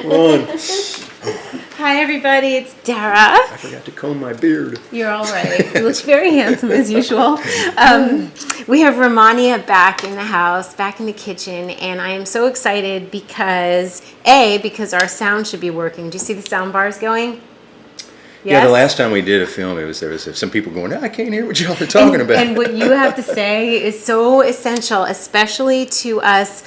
Run. Hi everybody, it's Dara. I forgot to comb my beard. You're all right. You look very handsome as usual. We have Rehmannia back in the house, back in the kitchen, and I am so excited because our sound should be working. Do you see the sound bars going? Yeah, Yes? the last time we did a film, there was some people going, I can't hear what y'all are talking about. And what you have to say is so essential, especially to us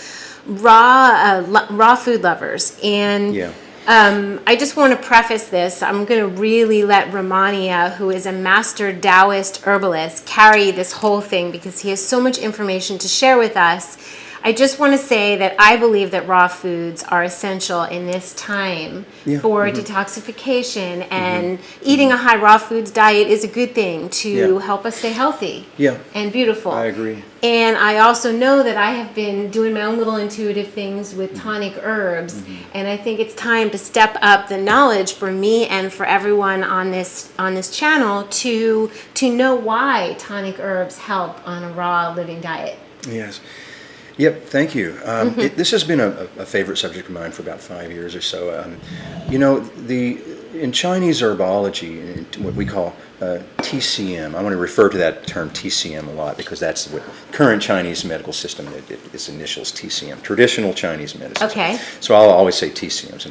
raw food lovers. And Yeah. I just want to preface this. I'm going to really let Rehmannia, who is a master Taoist herbalist, carry this whole thing because he has so much information to share with us. I just want to say that I believe that raw foods are essential in this time for detoxification, and eating a high raw foods diet is a good thing to help us stay healthy and beautiful. I agree. And I also know that I have been doing my own little intuitive things with Tonic Herbs, and I think it's time to step up the knowledge for me and for everyone on this channel to know why Tonic Herbs help on a raw living diet. Yes. Yep, thank you. This has been a favorite subject of mine for about 5 years or so. In Chinese herbology, what we call TCM, I want to refer to that term TCM a lot because that's what current Chinese medical system, its initials TCM, traditional Chinese medicine. Okay. So I'll always say TCM. So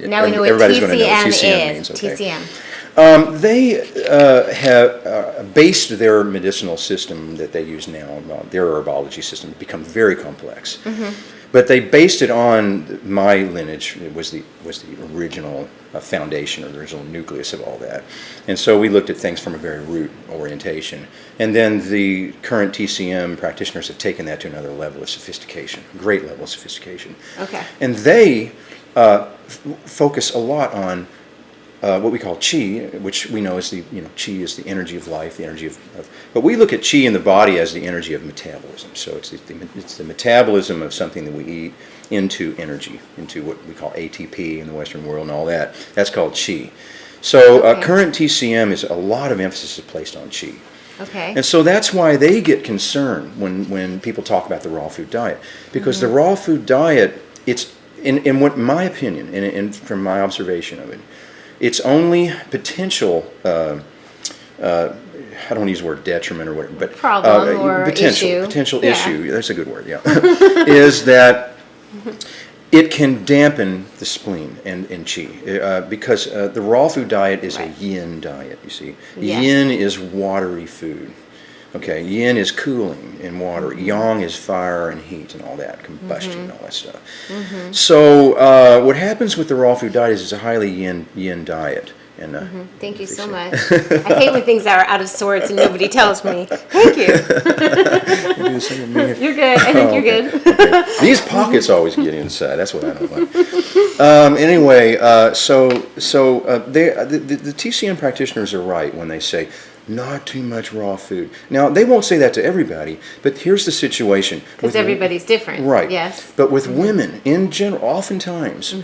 Now we know what everybody's TCM going to know what TCM is. means. Okay. TCM. They have based their medicinal system that they use now, their herbology system, to become very complex. But they based it on my lineage. It was the original foundation, or the original nucleus of all that. And so we looked at things from a very root orientation. And then the current TCM practitioners have taken that to another level of sophistication, great level of sophistication. Okay. And they focus a lot on what we call qi, which we know is qi is the energy of life, the energy of but we look at qi in the body as the energy of metabolism. So it's the metabolism of something that we eat into energy, into what we call ATP in the Western world and all that. That's called qi. So current TCM is a lot of emphasis is placed on qi. Okay. And so that's why they get concerned when people talk about the raw food diet, because the raw food diet, it's in what my opinion and from my observation of it, its only potential, I don't want to use the word detriment or whatever, but problem or potential issue, that's a good word, is that it can dampen the spleen and qi, because the raw food diet is a yin diet, you see. Yin is watery food. Okay, yin is cooling and water. Yang is fire and heat and all that, combustion and all that stuff. So what happens with the raw food diet is it's a highly yin diet. And Thank you so much. I hate when things are out of sorts and nobody tells me. Thank you. You're good. I think you're good. Okay. These pockets always get inside. That's what I don't like. Anyway, so the TCM practitioners are right when they say, not too much raw food. Now, they won't say that to everybody, but here's the situation. Because everybody's different. Right. Yes. But with women, in general, oftentimes,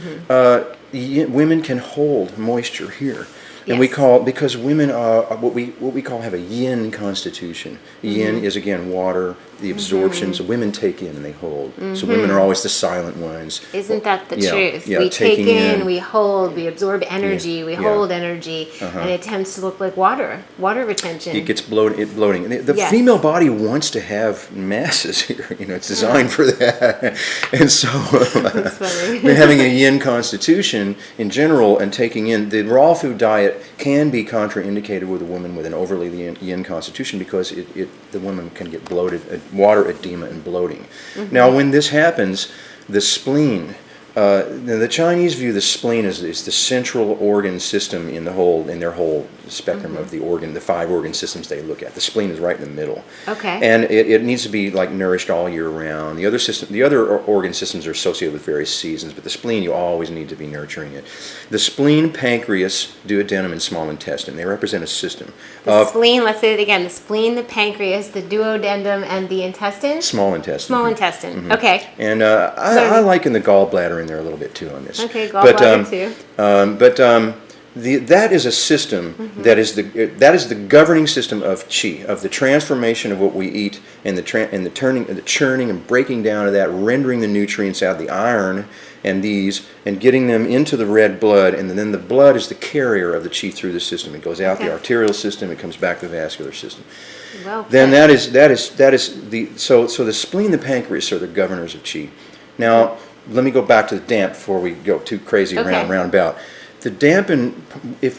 women can hold moisture here. And because women are what we call have a yin constitution. Yin is again water, the absorption. So women take in and they hold. So women are always the silent ones. Isn't that the truth? We take in, we hold, we absorb energy, we hold energy, and it tends to look like water retention. It gets bloating. The female body wants to have masses here. It's designed for that. And so having a yin constitution in general and taking in the raw food diet can be contraindicated with a woman with an overly yin constitution because the woman can get bloated, water edema and bloating. Now, when this happens, the spleen, the Chinese view the spleen as the central organ system in their whole spectrum of the 5 organ systems they look at. The spleen is right in the middle. Okay. And it needs to be like nourished all year round. The other organ systems are associated with various seasons, but the spleen, you always need to be nurturing it. The spleen, pancreas, duodenum, and small intestine, they represent a system. The spleen, let's say it again, the spleen, the pancreas, the duodenum, and the intestine? Small intestine. Small intestine, okay. And I liken the gallbladder in there a little bit too on this. Okay, gallbladder too. that is a system that is the governing system of qi, of the transformation of what we eat, and the turning and the churning and breaking down of that, rendering the nutrients out, the iron and getting them into the red blood, and then the blood is the carrier of the qi through the system. It goes out the arterial system, it comes back to the vascular system. Well, then that is the so the spleen, the pancreas are the governors of qi. Now let me go back to the damp before we go too crazy roundabout. The dampen, if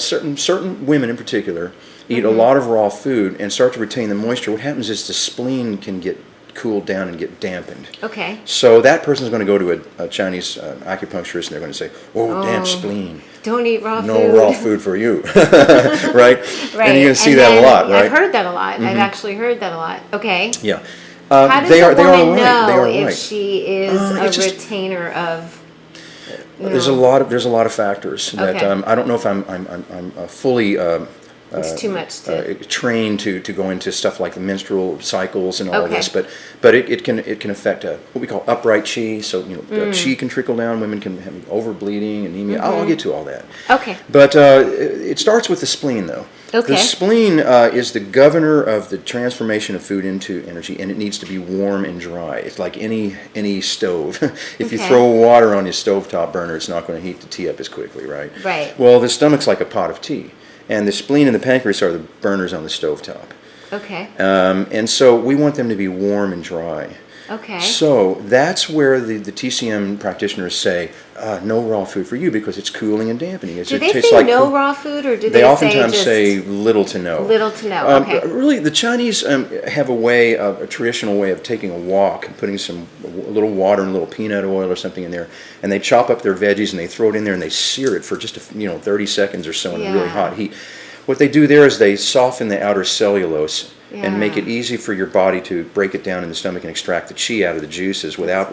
certain women in particular eat a lot of raw food and start to retain the moisture, what happens is the spleen can get cooled down and get dampened. Okay. So that person's going to go to a Chinese acupuncturist, and they're going to say, damp spleen. Don't eat raw food. No raw food for you. Right? Right. And you're going to see that a lot, right? I've heard that a lot. I've actually heard that a lot. Okay. Yeah. How does a woman know if right. she is a retainer of... There's a lot of factors that I don't know if I'm fully it's too much trained to go into stuff like the menstrual cycles and all this, but it can affect what we call upright qi. So qi can trickle down. Women can have overbleeding, anemia. I'll get to all that. Okay. But it starts with the spleen, though. Okay. The spleen is the governor of the transformation of food into energy, and it needs to be warm and dry. It's like any stove. If you throw water on your stovetop burner, it's not going to heat the tea up as quickly, right? Right. Well, the stomach's like a pot of tea, and the spleen and the pancreas are the burners on the stovetop. Okay. And so we want them to be warm and dry. Okay. So that's where the TCM practitioners say, no raw food for you because it's cooling and dampening. Do they say no raw food, or do they oftentimes say little to no? Little to no, okay. Really, the Chinese have a traditional way of taking a wok and putting a little water and a little peanut oil or something in there, and they chop up their veggies and they throw it in there and they sear it for just 30 seconds or so in a really hot heat. What they do there is they soften the outer cellulose and make it easy for your body to break it down in the stomach and extract the qi out of the juices without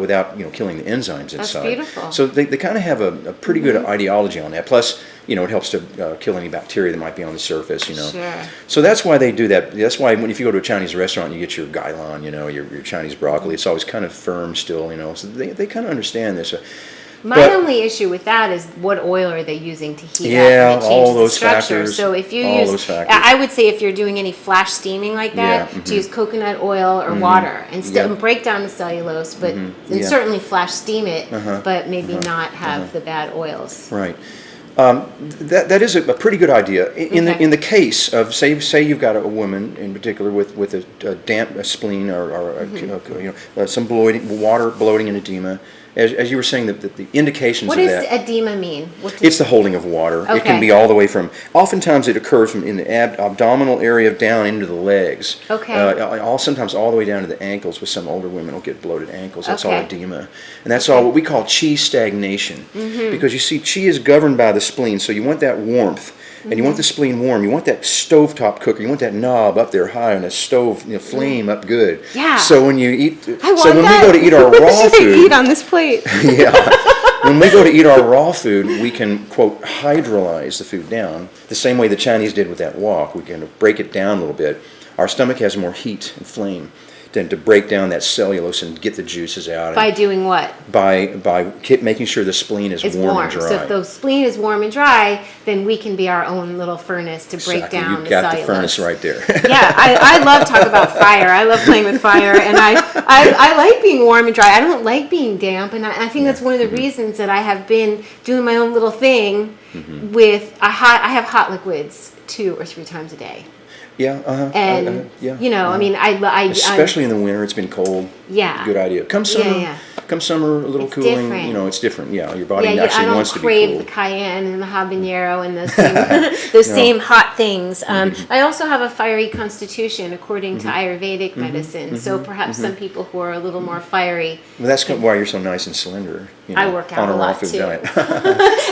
killing the enzymes inside. That's beautiful. So they kind of have a pretty good ideology on that. Plus, it helps to kill any bacteria that might be on the surface. Sure. So that's why they do that. That's why if you go to a Chinese restaurant, you get your gailan, your Chinese broccoli. It's always kind of firm still. So they kind of understand this. My only issue with that is what oil are they using to heat up, and it changes the structure. Factors, so if you I would say if you're doing any flash steaming like that, to use coconut oil or water and break down the cellulose, but and certainly flash steam it, but maybe not have the bad oils. Right. That is a pretty good idea. In the case of say you've got a woman in particular with a damp spleen or some water bloating and edema. As you were saying, the indications of that. What does edema mean? It's the holding of water. Okay. It can be all the way from, oftentimes it occurs from in the abdominal area down into the legs. Okay. Sometimes all the way down to the ankles. With some older women will get bloated ankles. That's all edema. And that's all what we call qi stagnation. Because you see, qi is governed by the spleen, so you want that warmth. And you want the spleen warm. You want that stovetop cooker. You want that knob up there high on a stove, flame up good. Yeah. So when you eat, we go to eat our raw food, eat on this plate. Yeah. When we go to eat our raw food, we can quote hydrolyze the food down the same way the Chinese did with that wok. We can break it down a little bit. Our stomach has more heat and flame than to break down that cellulose and get the juices out. By doing what? By making sure the spleen is warm and dry. So if the spleen is warm and dry, then we can be our own little furnace to break down the cellulose. You've got the furnace right there. Yeah, I love talk about fire. I love playing with fire, and I like being warm and dry. I don't like being damp, and I think that's one of the reasons that I have been doing my own little thing with, I have hot liquids 2 or 3 times a day. Yeah, and I mean, I especially in the winter, it's been cold. Yeah, good idea. Come summer, a little cooling. Different. It's different. Yeah, your body actually wants to be cool. I don't crave the cayenne and the habanero and those same hot things. I also have a fiery constitution according to Ayurvedic medicine. So perhaps some people who are a little more fiery. Well, that's why you're so nice and slender. I work out on a lot raw food too. Diet.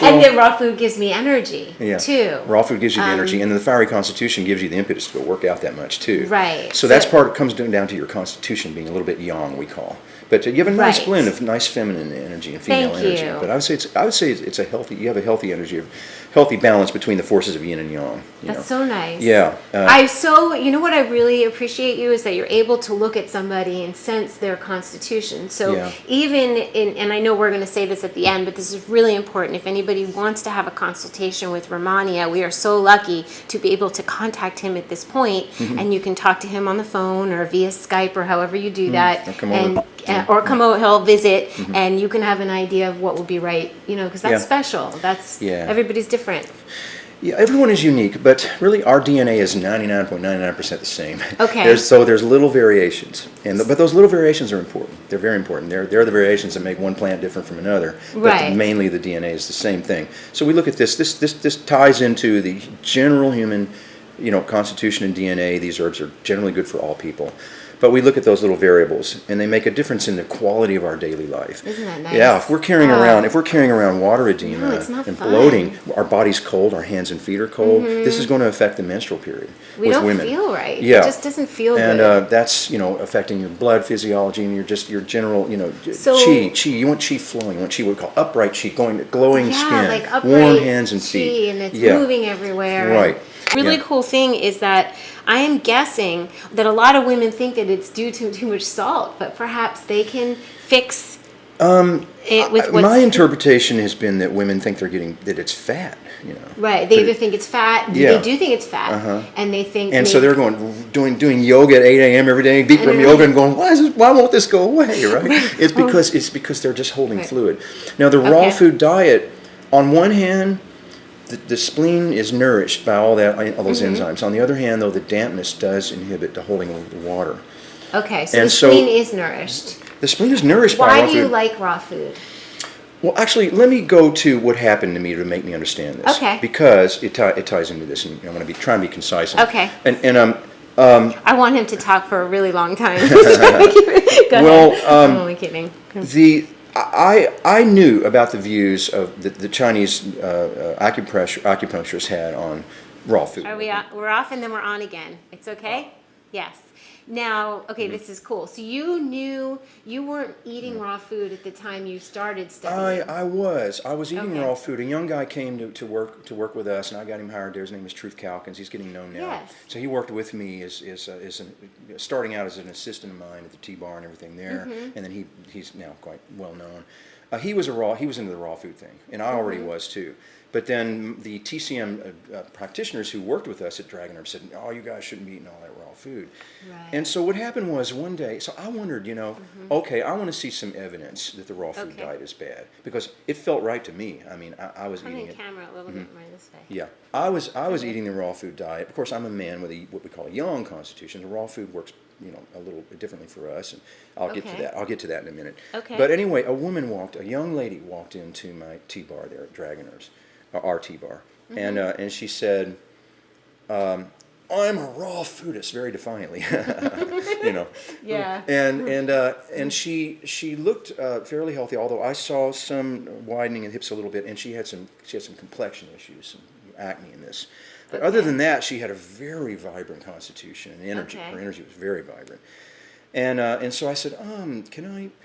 And then raw food gives me energy too. Raw food gives you the energy, and the fiery constitution gives you the impetus to go work out that much too. Right. So that's comes down to your constitution being a little bit yang, we call. But you have a nice blend of nice feminine energy and female energy. But I would say it's a healthy. You have a healthy energy of healthy balance between the forces of yin and yang. That's so nice. Yeah. You know what I really appreciate you is that you're able to look at somebody and sense their constitution. So and I know we're going to say this at the end, but this is really important. If anybody wants to have a consultation with Rehmannia, we are so lucky to be able to contact him at this point, and you can talk to him on the phone or via Skype or however you do that, or come over, he'll visit, and you can have an idea of what would be right, because that's special. That's everybody's different. Yeah, everyone is unique, but really our DNA is 99.99% the same. Okay. There's little variations, but those little variations are important. They're very important. They're the variations that make one plant different from another. Right. But mainly the DNA is the same thing. So we look at this. This ties into the general human, constitution and DNA. These herbs are generally good for all people. But we look at those little variables, and they make a difference in the quality of our daily life. Isn't that nice? Yeah, if we're carrying around water edema and bloating, our body's cold, our hands and feet are cold. This is going to affect the menstrual period we with don't women. Feel right. Yeah, it just doesn't feel and good. And that's affecting your blood physiology and your general chi. You want chi flowing. You want chi, what we call upright chi, glowing skin, like upright warm hands and feet, and it's moving everywhere. Right. Really cool thing is that I am guessing that a lot of women think that it's due to too much salt, but perhaps they can fix it with what's... My interpretation has been that women think that it's fat. Right. They either think it's fat. Yeah. They do think it's fat, and they think. And so they're doing yoga at 8 a.m. every day, Bikram yoga, and going, why won't this go away? Right? It's because they're just holding fluid. Now the raw food diet, on one hand, the spleen is nourished by all those enzymes. On the other hand, though, the dampness does inhibit the holding of the water. Okay, so the spleen is nourished. The spleen is nourished by raw food. Why do you like raw food? Well, actually, let me go to what happened to me to make me understand this. Okay. Because it ties into this, and I'm going to try and be concise. Okay. And I want him to talk for a really long time. Go ahead. I'm only kidding. I knew about the views of the Chinese acupuncturists had on raw food. We're off and then we're on again. It's okay? Yes. Now, this is cool. So you knew you weren't eating raw food at the time you started studying. I was eating raw food. A young guy came to work with us, and I got him hired there. His name is Truth Calkins. He's getting known now. Yes. So he worked with me starting out as an assistant of mine at the T-bar and everything there, and then he's now quite well known. He was into the raw food thing, and I already was too. But then the TCM practitioners who worked with us at Dragon Herbs said, "Oh, you guys shouldn't be eating all that raw food." Right. And so what happened was one day, so I wondered, okay, I want to see some evidence that the raw food diet is bad, because it felt right to me. I mean, I was eating it. Camera a little bit more this way. Yeah, I was eating the raw food diet. Of course, I'm a man with what we call a yang constitution. The raw food works, a little differently for us, and I'll get to that. I'll get to that in a minute. Okay. But anyway, a young lady walked into my tea-bar there at Dragon Herbs, our tea-bar, and she said, "I'm a raw foodist," very defiantly, Yeah. And she looked fairly healthy, although I saw some widening in the hips a little bit, and she had some complexion issues, some acne in this. But other than that, she had a very vibrant constitution and energy. Her energy was very vibrant. And so I said,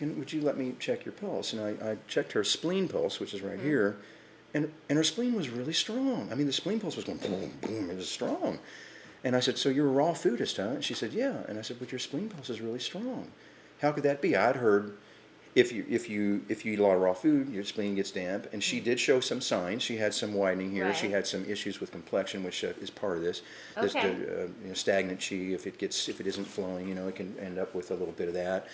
would you let me check your pulse? And I checked her spleen pulse, which is right here, and her spleen was really strong. I mean, the spleen pulse was going boom, boom. It was strong. And I said, "So you're a raw foodist, huh?" And she said, "Yeah." And I said, "But your spleen pulse is really strong. How could that be?" I'd heard if you eat a lot of raw food, your spleen gets damp. And she did show some signs. She had some widening here. Right. She had some issues with complexion, which is part of this. Stagnant chi. If it isn't flowing, it can end up with a little bit of that.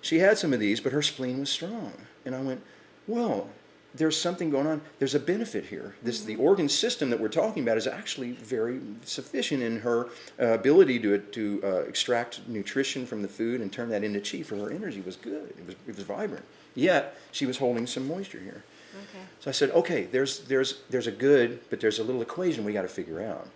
She had some of these, but her spleen was strong. And I went, well, there's something going on. There's a benefit here. The organ system that we're talking about is actually very sufficient in her ability to extract nutrition from the food and turn that into chi. For her energy was good. It was vibrant. Yet she was holding some moisture here. Okay. So I said, okay, there's a good, but there's a little equation we got to figure out.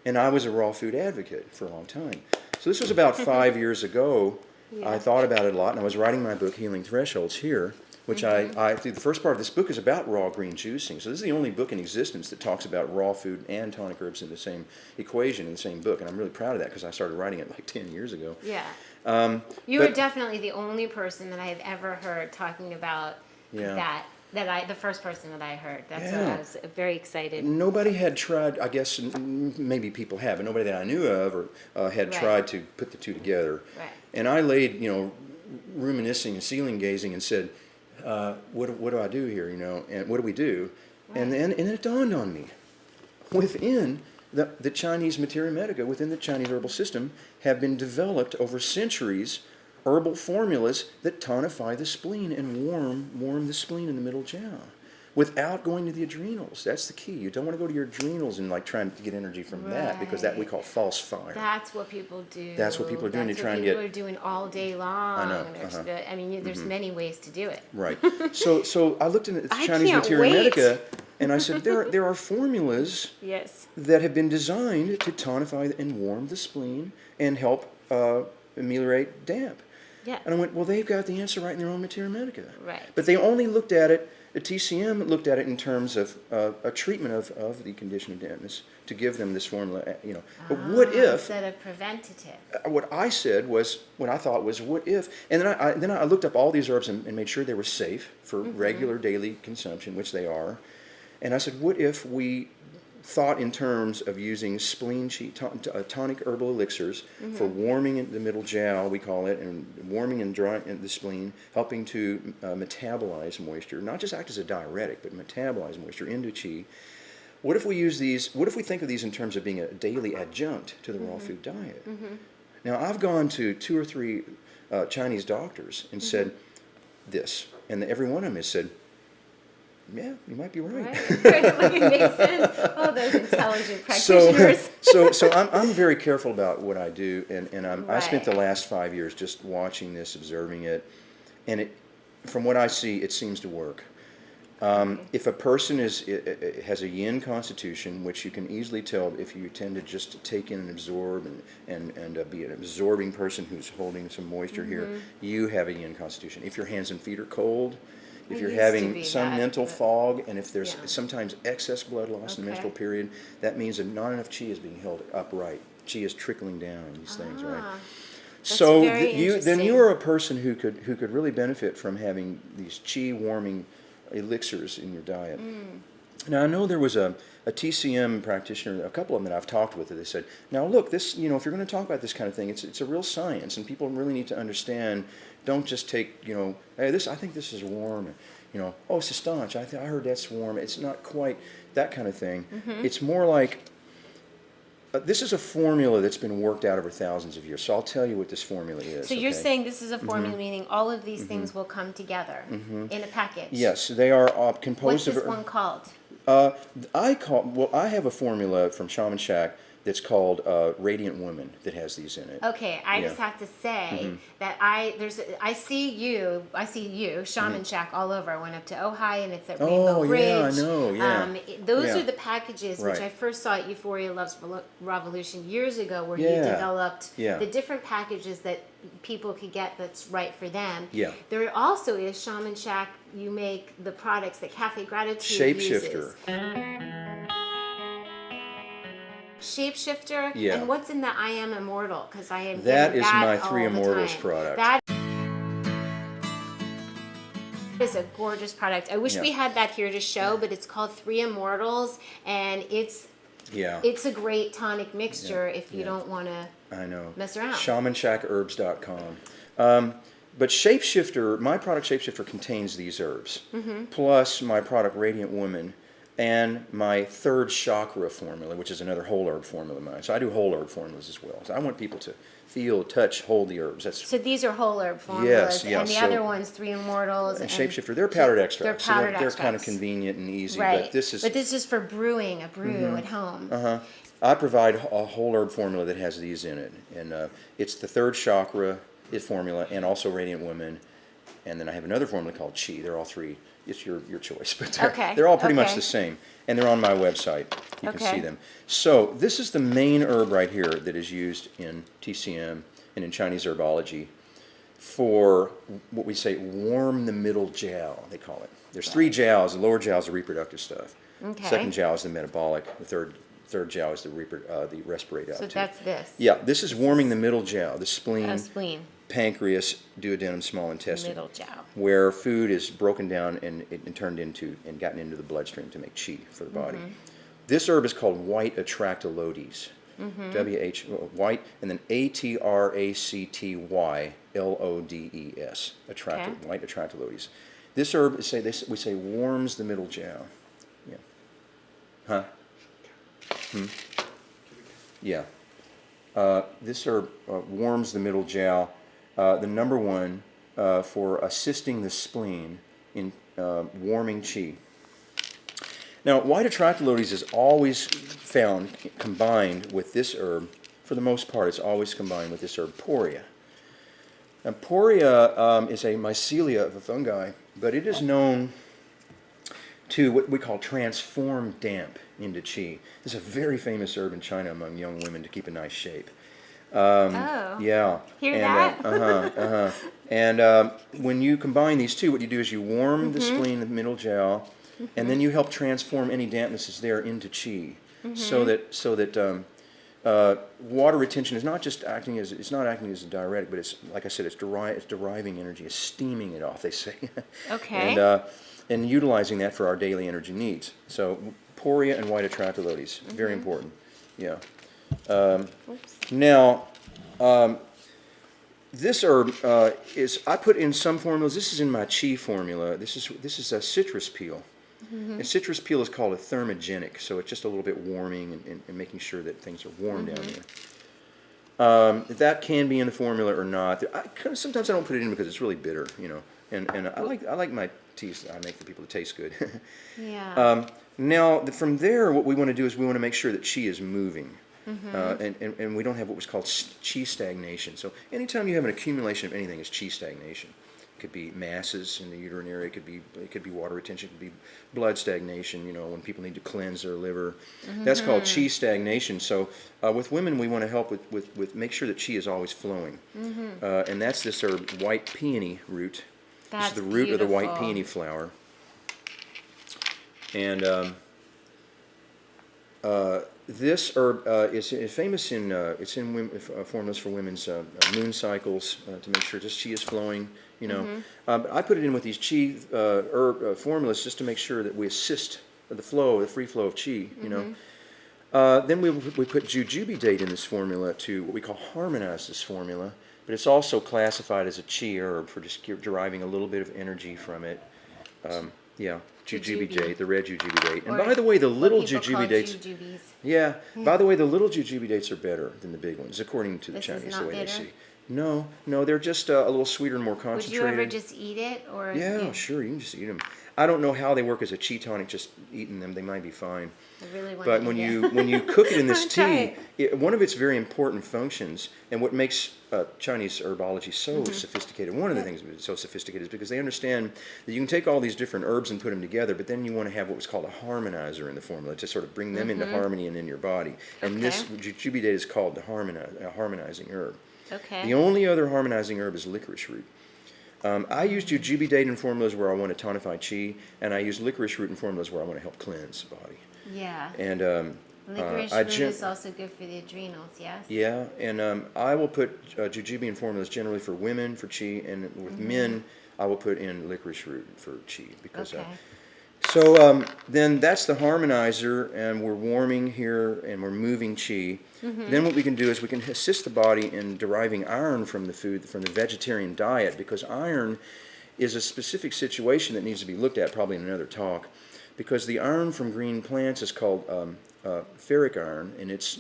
And I was a raw food advocate for a long time. So this was about 5 years ago. Yeah. I thought about it a lot, and I was writing my book, Healing Thresholds, here. Which the first part of this book is about raw green juicing. So this is the only book in existence that talks about raw food and tonic herbs in the same equation in the same book. And I'm really proud of that because I started writing it like 10 years ago. Yeah. You are definitely the only person that I have ever heard talking about that the first person that I heard. That's what I was very excited. Nobody had tried, I guess, maybe people have, but nobody that I knew of or had tried to put the two together. Right. And I laid, reminiscing and ceiling gazing and said, what do I do here, and what do we do? Right. And then it dawned on me, within the Chinese materia medica, within the Chinese herbal system, have been developed over centuries herbal formulas that tonify the spleen and warm the spleen in the middle jiao without going to the adrenals. That's the key. You don't want to go to your adrenals and trying to get energy from that, because that we call false fire. That's what people do. That's what people are doing. That's what people are doing all day long. I know. There's many ways to do it. Right. So I looked into the Chinese materia medica, and I said there are formulas that have been designed to tonify and warm the spleen and help ameliorate damp. Yeah. And I went, well, they've got the answer right in their own materia medica. Right. But they only looked at it, the TCM looked at it in terms of a treatment of the condition of dampness to give them this formula, But what if... Instead of preventative. What I said was, what I thought was, what if... And then I looked up all these herbs and made sure they were safe for regular daily consumption, which they are. And I said, what if we thought in terms of using spleen tonic herbal elixirs for warming in the middle jiao, we call it, and warming and drying the spleen, helping to metabolize moisture, not just act as a diuretic, but metabolize moisture into qi. What if we use these? What if we think of these in terms of being a daily adjunct to the raw food diet? Now, I've gone to 2 or 3 Chinese doctors and said this, and every one of them has said, yeah, you might be right. It makes sense. Oh, those intelligent practitioners. So I'm very careful about what I do, and I spent the last 5 years just watching this, observing it, and from what I see, it seems to work. If a person has a yin constitution, which you can easily tell if you tend to just take in and absorb and be an absorbing person who's holding some moisture here, you have a yin constitution. If your hands and feet are cold, if you're having some mental fog, and if there's sometimes excess blood loss in the menstrual period, that means that not enough qi is being held upright. Qi is trickling down, these things, right? So you are a person who could really benefit from having these qi warming elixirs in your diet. Now, I know there was a TCM practitioner, a couple of them that I've talked with, that they said, now look, this, if you're going to talk about this kind of thing, it's a real science, and people really need to understand. Don't just take, hey, I think this is warm. Oh, it's a staunch. I heard that's warm. It's not quite that kind of thing. It's more like, this is a formula that's been worked out over thousands of years. So I'll tell you what this formula is. So you're saying this is a formula, meaning all of these things will come together in a package? Yes, they are composed of... What's this one called? I have a formula from Shaman Shack that's called Radiant Woman that has these in it. Okay, I just have to say that I see you, Shaman Shack all over. I went up to Ojai, and it's at Rainbow Ridge. Yeah, I know, those are the packages which I first saw at Euphoria Loves Revolution years ago, where you developed the different packages that people could get that's right for them. Yeah. There also is Shaman Shack. You make the products that Cafe Gratitude uses. Shapeshifter, and what's in the I Am Immortal? Because I am that is my 3 Immortals product. That is a gorgeous product. I wish we had that here to show, but it's called 3 Immortals, and it's a great tonic mixture if you don't want to mess around. ShamanShackHerbs.com. But Shapeshifter, my product Shapeshifter contains these herbs, plus my product Radiant Woman, and my 3rd chakra formula, which is another whole herb formula of mine. So I do whole herb formulas as well. So I want people to feel, touch, hold the herbs. So these are whole herb formulas, and the other ones, 3 Immortals and Shapeshifter, they're powdered extracts. They're kind of convenient and easy. Right. But this is for brewing a brew at home. I provide a whole herb formula that has these in it, and it's the 3rd chakra formula, and also Radiant Woman, and then I have another formula called Qi. They're all 3. It's your choice, but they're all pretty much the same, and they're on my website. You can see them. So this is the main herb right here that is used in TCM and in Chinese herbology for what we say warm the middle jiao, they call it. There's 3 jiaos. The lower jiao is the reproductive stuff. Second jiao is the metabolic. The third jiao is the respiratory. So that's this. Yeah, this is warming the middle jiao, the spleen. Spleen. pancreas, duodenum, small intestine, Middle jiao. where food is broken down and turned into and gotten into the bloodstream to make chi for the body. This herb is called white atractylodes. W-H, white, and then A-T-R-A-C-T-Y-L-O-D-E-S, white atractylodes. This herb, we say warms the middle jiao. Yeah. Huh? Yeah. This herb warms the middle jiao, the number one for assisting the spleen in warming qi. Now, white atractylodes is always found combined with this herb. For the most part, it's always combined with this herb, poria. Now, poria is a mycelia of a fungi, but it is known to what we call transform damp into qi. This is a very famous herb in China among young women to keep a nice shape. Yeah. Hear that? And when you combine these two, what you do is you warm the spleen, the middle jiao, and then you help transform any dampness that's there into qi, so that water retention is not just acting as a diuretic, but it's, like I said, it's deriving energy, it's steaming it off, they say. Okay. And utilizing that for our daily energy needs. So poria and white atractylodes, very important. Yeah. Now, this herb I put in some formulas. This is in my chi formula. This is a citrus peel. And citrus peel is called a thermogenic, so it's just a little bit warming and making sure that things are warm down here. That can be in the formula or not. Sometimes I don't put it in because it's really bitter, And I like my teas I make for people to taste good. Yeah. Now, from there, what we want to do is we want to make sure that chi is moving. And we don't have what was called chi stagnation. So anytime you have an accumulation of anything, it's chi stagnation. It could be masses in the uterine area. It could be water retention. It could be blood stagnation. When people need to cleanse their liver, that's called chi stagnation. So with women, we want to help with make sure that chi is always flowing. And that's this herb, white peony root. This is the root of the white peony flower. And this herb is famous in formulas for women's moon cycles to make sure just chi is flowing. I put it in with these chi herb formulas just to make sure that we assist the free flow of chi. Then we put jujube date in this formula to what we call harmonize this formula, but it's also classified as a chi herb for just deriving a little bit of energy from it. Jujube date, the red jujube date. And by the way, the little jujube dates. Yeah. By the way, the little jujube dates are better than the big ones, according to the Chinese, the way they see. No, they're just a little sweeter and more concentrated. Would you ever just eat it, or? Yeah, sure, you can just eat them. I don't know how they work as a chi tonic. Just eating them, they might be fine. I really want but to when you cook it in this tea, one of its very important functions, and what makes Chinese herbology so sophisticated, one of the things that's so sophisticated is because they understand that you can take all these different herbs and put them together, but then you want to have what was called a harmonizer in the formula to sort of bring them into harmony and in your body. And this jujube date is called the harmonizing herb. Okay. The only other harmonizing herb is licorice root. I use jujube date in formulas where I want to tonify chi, and I use licorice root in formulas where I want to help cleanse the body. Yeah. And licorice root is also good for the adrenals, yes? Yeah, and I will put jujube in formulas generally for women for chi, and with men I will put in licorice root for chi because. So then that's the harmonizer, and we're warming here and we're moving chi. Then what we can do is we can assist the body in deriving iron from the food, from the vegetarian diet, because iron is a specific situation that needs to be looked at probably in another talk, because the iron from green plants is called ferric iron, and it's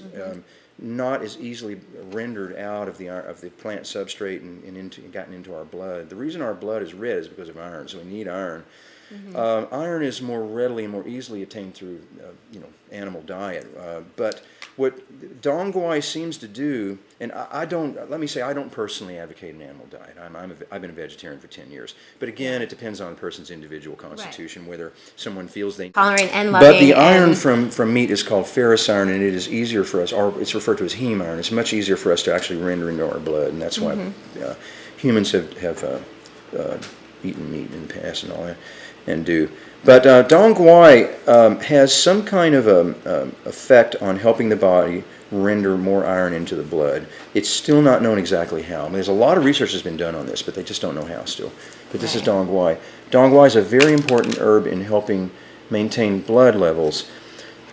not as easily rendered out of the plant substrate and gotten into our blood. The reason our blood is red is because of iron, so we need iron. Iron is more readily and more easily attained through, animal diet. But what Dongguai seems to do, and I don't personally advocate an animal diet. I've been a vegetarian for 10 years. But again, it depends on a person's individual constitution, whether someone feels they tolerant and loving. But the iron from meat is called ferrous iron, and it is easier for us, or it's referred to as heme iron. It's much easier for us to actually render into our blood, and that's why humans have eaten meat in the past and all that, and do. But Dong Guai has some kind of effect on helping the body render more iron into the blood. It's still not known exactly how. I mean, there's a lot of research that's been done on this, but they just don't know how still. But this is Dong Guai. Dong Guai is a very important herb in helping maintain blood levels.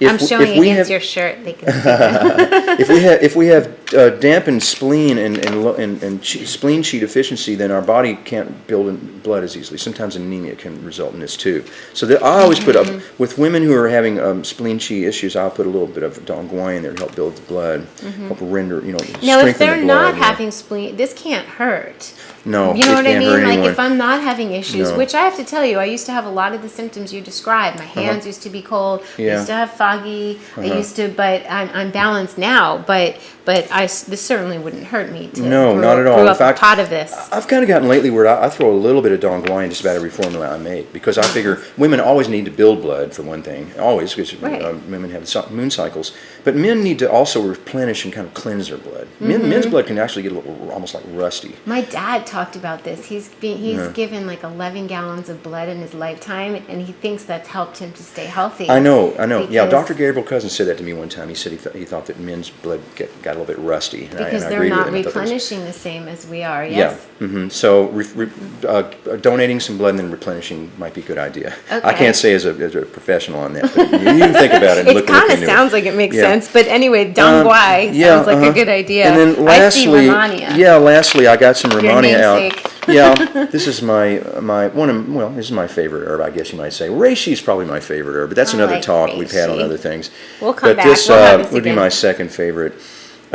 I'm showing against your shirt. They can see it. if we have dampened spleen and spleen chi deficiency, then our body can't build blood as easily. Sometimes anemia can result in this too. So I always put up with women who are having spleen chi issues. I'll put a little bit of Dong Guai in there to help build the blood, help render, now, strengthen the blood. if they're not having spleen, this can't hurt. No, you know what I mean? Like anyone. if I'm not having issues, which I have to tell you, I used to have a lot of the symptoms you described. My hands used to be cold. I used to have foggy. I used to, but I'm balanced now. But this certainly wouldn't hurt me to not at all. brew In up fact, a pot of this. I've kind of gotten lately where I throw a little bit of Dong Guai in just about every formula I make, because I figure women always need to build blood for one thing, always, because women have moon cycles, but men need to also replenish and kind of cleanse their blood. Men's blood can actually get a little almost like rusty. My dad talked about this. He's given like 11 gallons of blood in his lifetime, and he thinks that's helped him to stay healthy. I know. Yeah, Dr. Gabriel Cousins said that to me one time. He said he thought that men's blood got a little bit rusty. Because they're not replenishing the same as we are, yes? Yeah. So donating some blood and then replenishing might be a good idea. Okay. I can't say as a professional on that, but you can think about it and look into it. It kind of sounds like it makes sense, but anyway, Dong Guai sounds like a good idea. And then lastly, Rehmannia. I got some Rehmannia out. Yeah, this is this is my favorite herb, I guess you might say. Reishi is probably my favorite herb, but that's another talk we've had on other things. We'll come back. This would be my second favorite.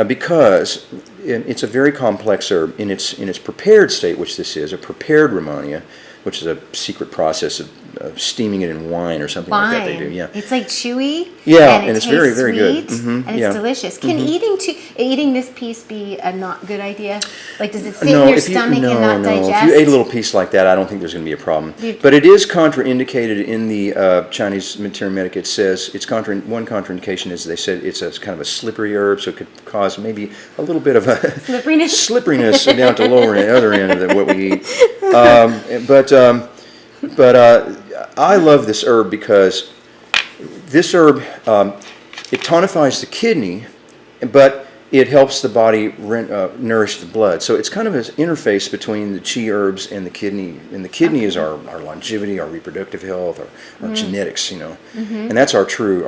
Because it's a very complex herb in its prepared state, which this is, a prepared Rehmannia, which is a secret process of steaming it in wine or something like that they do. Yeah, it's like chewy. Yeah, and it's very, very good. And it's delicious. Can eating this piece be a not good idea? Like, does it sit in your stomach and not digest? If you ate a little piece like that, I don't think there's going to be a problem. But it is contraindicated in the Chinese Materia Medica. It says one contraindication is they said it's a kind of a slippery herb, so it could cause maybe a little bit of a slipperiness down at the other end of what we eat. But I love this herb because this herb, it tonifies the kidney, but it helps the body nourish the blood. So it's kind of an interface between the chi herbs and the kidney. And the kidney is our longevity, our reproductive health, our genetics, And that's our true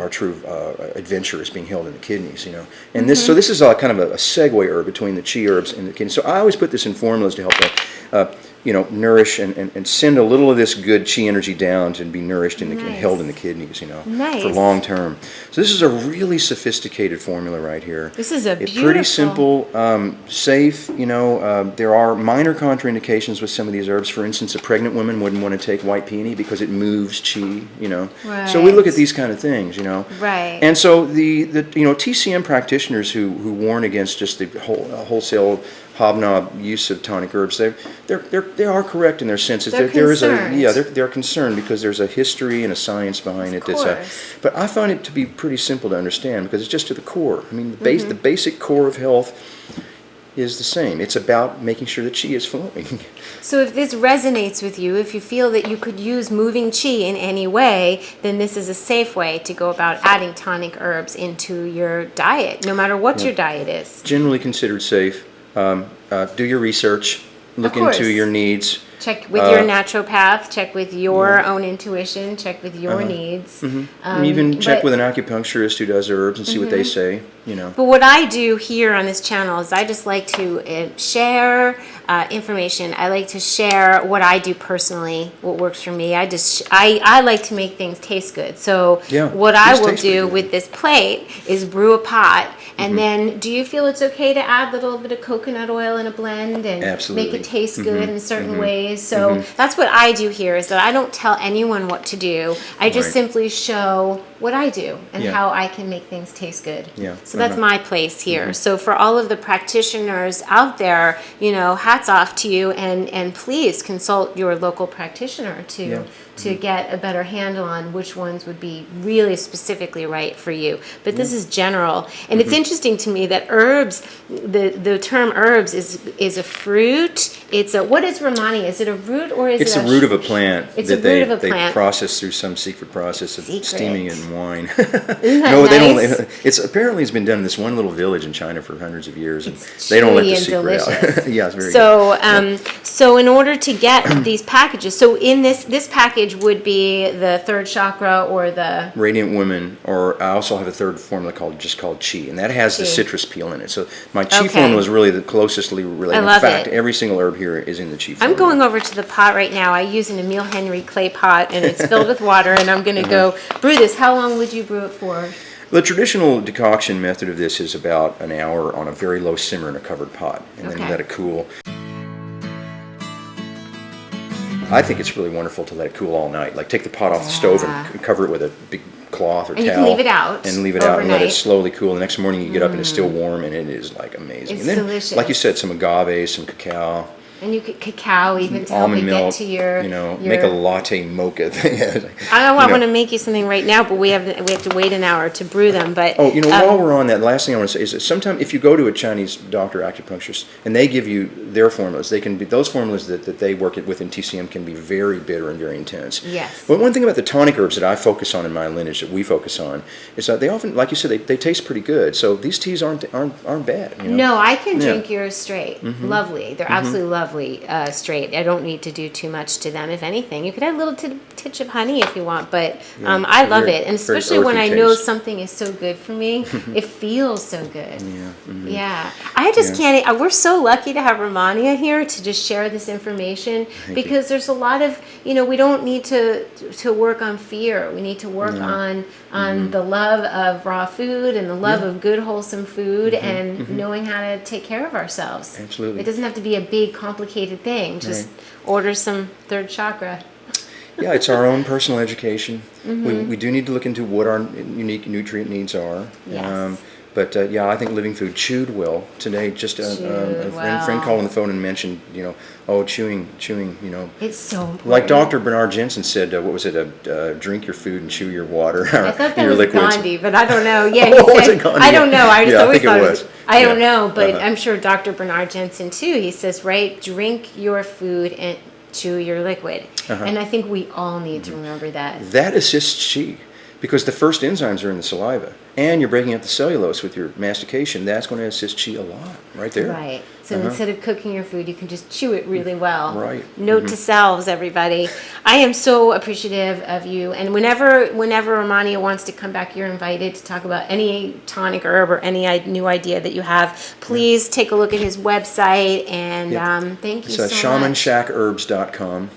adventure is being held in the kidneys, And so this is kind of a segue herb between the chi herbs and the kidney. So I always put this in formulas to help nourish and send a little of this good chi energy down to be nourished and held in the kidneys, for long term. So this is a really sophisticated formula right here. This is it's pretty simple, safe. There are minor contraindications with some of these herbs. For instance, a pregnant woman wouldn't want to take white peony because it moves chi. Right. So we look at these kind of things. Right. And so the TCM practitioners who warn against just the wholesale hobnob use of tonic herbs, they are correct in their sense that they're concerned because there's a history and a science behind it. But I find it to be pretty simple to understand because it's just to the core. I mean, the basic core of health is the same. It's about making sure the chi is flowing. So if this resonates with you, if you feel that you could use moving chi in any way, then this is a safe way to go about adding tonic herbs into your diet, no matter what your diet is. Generally considered safe. Do your research, look into your needs. Check with your naturopath, check with your own intuition, check with your needs. Even check with an acupuncturist who does herbs and see what they say, But what I do here on this channel is I just like to share information. I like to share what I do personally, what works for me. I like to make things taste good. So what I will do with this plate is brew a pot. And then, do you feel it's okay to add a little bit of coconut oil in a blend and make it taste good in certain ways? So that's what I do here, is that I don't tell anyone what to do. I just simply show what I do and how I can make things taste good. So that's my place here. So for all of the practitioners out there, hats off to you, and please consult your local practitioner to get a better handle on which ones would be really specifically right for you. But this is general. And it's interesting to me that herbs, the term herbs is a fruit It's a, what is Rehmannia? Is it a root or is It's it a root of a plant It's that a root of a they plant. process through some secret process of steaming it in wine. Isn't that No, they nice? don't. Apparently it's been done in this one little village in China for hundreds of years, and It's they don't let chewy the and secret delicious. out. Yeah, it's very So, so in order to get these packages, so in this package would be the third chakra or the Radiant Women, or I also have a third formula called Chi, and that has the Chi. citrus peel in it. So my Chi Okay. formula is really the closestly related. I love In fact, it. every single herb here is in the Chi formula. I'm going over to the pot right now. I use an Emile Henry clay pot, and it's filled with water, and I'm going to go brew this. How long would you brew it for? The traditional decoction method of this is about an hour on a very low simmer in a covered pot, and then you Okay. let it cool. I think it's really wonderful to let it cool all night. Like take the pot off the stove and cover it with a big cloth or And towel. you can leave it out and leave it out and let it overnight. slowly cool. The next morning you get up and it's still warm, and it is like amazing. It's and then, delicious. like you said, some agave, some cacao. And you could cacao even to help Almond it milk, get to your, make a latte mocha thing. I want to make you something right now, but we have to wait an hour to brew them. But while we're on that, last thing I want to say is that sometimes if you go to a Chinese doctor, acupuncturist, and they give you their formulas, they can be those formulas that they work with in TCM can be very bitter and very intense. Yes. But one thing about the tonic herbs that I focus on in my lineage, that we focus on, is that they often, like you said, they taste pretty good. So these teas aren't bad. No, I can Yeah. drink yours straight. Lovely. They're absolutely lovely straight. I don't need to do too much to them. If anything, you could add a little titch of honey if you want, but I love very- it. And very especially when earthy I know taste. something is so good for me, it feels so good. Yeah. Yeah. I just can't, we're so lucky to have Rehmannia here to just share this information because there's a lot of, we don't need to work on fear. We need to work on the love of raw food and the love of good, wholesome food and knowing how to take care of ourselves. Absolutely. It doesn't have to be a big, complicated thing. Just order some third chakra. Yeah, it's our own personal education. We do need to look into what our unique nutrient needs are. Yes. But I think living food, chewed well. Today, just a friend called on the phone and mentioned, chewing, It's so important. like Dr. Bernard Jensen said, what was it, drink your food and chew your water. I thought that your was liquids. Gandhi, but I don't know. Yeah, he Was said, it Gandhi? I don't know. I just Yeah, I always think thought it it was. I don't Yeah. know, but I'm sure Dr. Bernard Jensen too. He says, right, drink your food and chew your liquid. And I think we all need to remember that. That assists chi, because the first enzymes are in the saliva, and you're breaking up the cellulose with your mastication. That's going to assist chi a lot, right there. Right. So instead of cooking your food, you can just chew it really well. Right. Note to selves, everybody. I am so appreciative of you. And whenever Rehmannia wants to come back, you're invited to talk about any tonic herb or any new idea that you have. Please take a look at his website. And thank you so It's much. ShamanShackHerbs.com.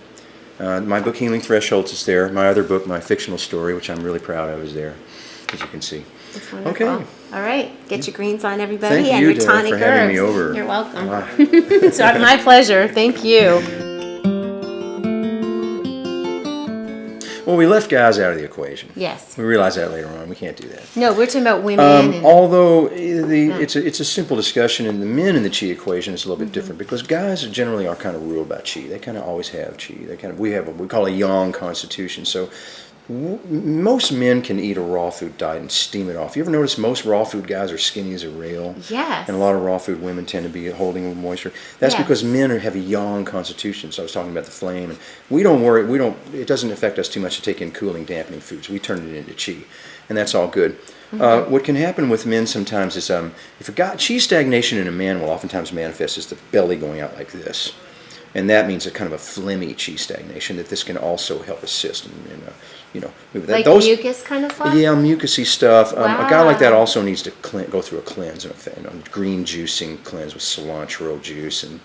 My book, Healing Thresholds, is there. My other book, my fictional story, which I'm really proud of, is there, as you can see. That's wonderful. Okay. All right. Get your greens on, everybody. Thank and you, your Dara, tonic for having herbs. me over. You're welcome. Wow. It's my pleasure. Thank you. Well, we left guys out of the equation. Yes. We realized that later on. We can't do that. No, we're talking about women. and Although it's a simple discussion, and the men in the chi equation is a little bit different, because guys generally are kind of ruled by chi. They kind of always have chi. We have what we call a yang constitution. So most men can eat a raw food diet and steam it off. You ever notice most raw food guys are skinny as a rail? Yes. And a lot of raw food women tend to be holding moisture. That's Yes. because men have a yang constitution. So I was talking about the flame, and we don't worry. It doesn't affect us too much to take in cooling, dampening foods. We turn it into chi, and that's all good. What can happen with men sometimes is if chi stagnation in a man will oftentimes manifest as the belly going out like this. And that means a kind of a phlegmy chi stagnation, that this can also help assist in move that. like Those, mucus kind of stuff? yeah, mucusy stuff. A guy like that Wow. also needs to go through a cleanse, green juicing cleanse with cilantro juice and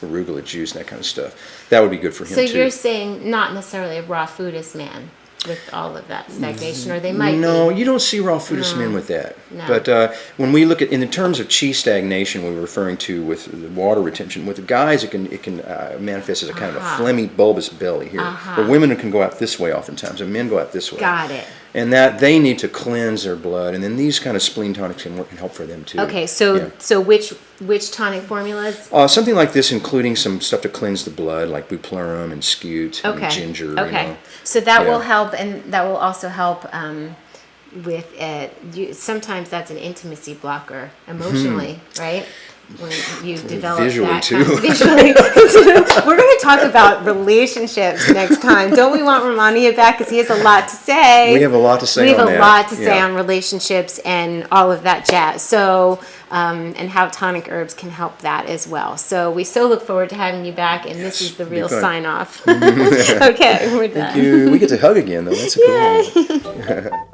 arugula juice and that kind of stuff. That would be good for him So too. you're saying not necessarily a raw foodist man with all of that stagnation, or they might No, be. you don't see raw foodist men with that. No. But when we look at, in the terms of chi stagnation, we were referring to with the water retention. With the guys, it can manifest as a kind of a phlegmy, bulbous belly here. But women can go out this way oftentimes, and men go out this way. Got it. And that they need to cleanse their blood, and then these kind of spleen tonics can work and help for them too. Okay, so Yeah. so which tonic formulas? Something like this, including some stuff to cleanse the blood, like bupleurum and scute Okay. and ginger. Okay. So that Yeah. will help, and that will also help with sometimes that's an intimacy blocker emotionally, right? when you've developed Visually, that too. Visually, too. We're going to talk about relationships next time. Don't we want Rehmannia back? Because he has a lot to say. We have a lot to say on that. We have a lot to say on relationships and all of that jazz. So, and how tonic herbs can help that as well. So we so look forward to having you back, and this is the real sign off. Okay, we're done. Thank you. We get to hug again, though. That's cool.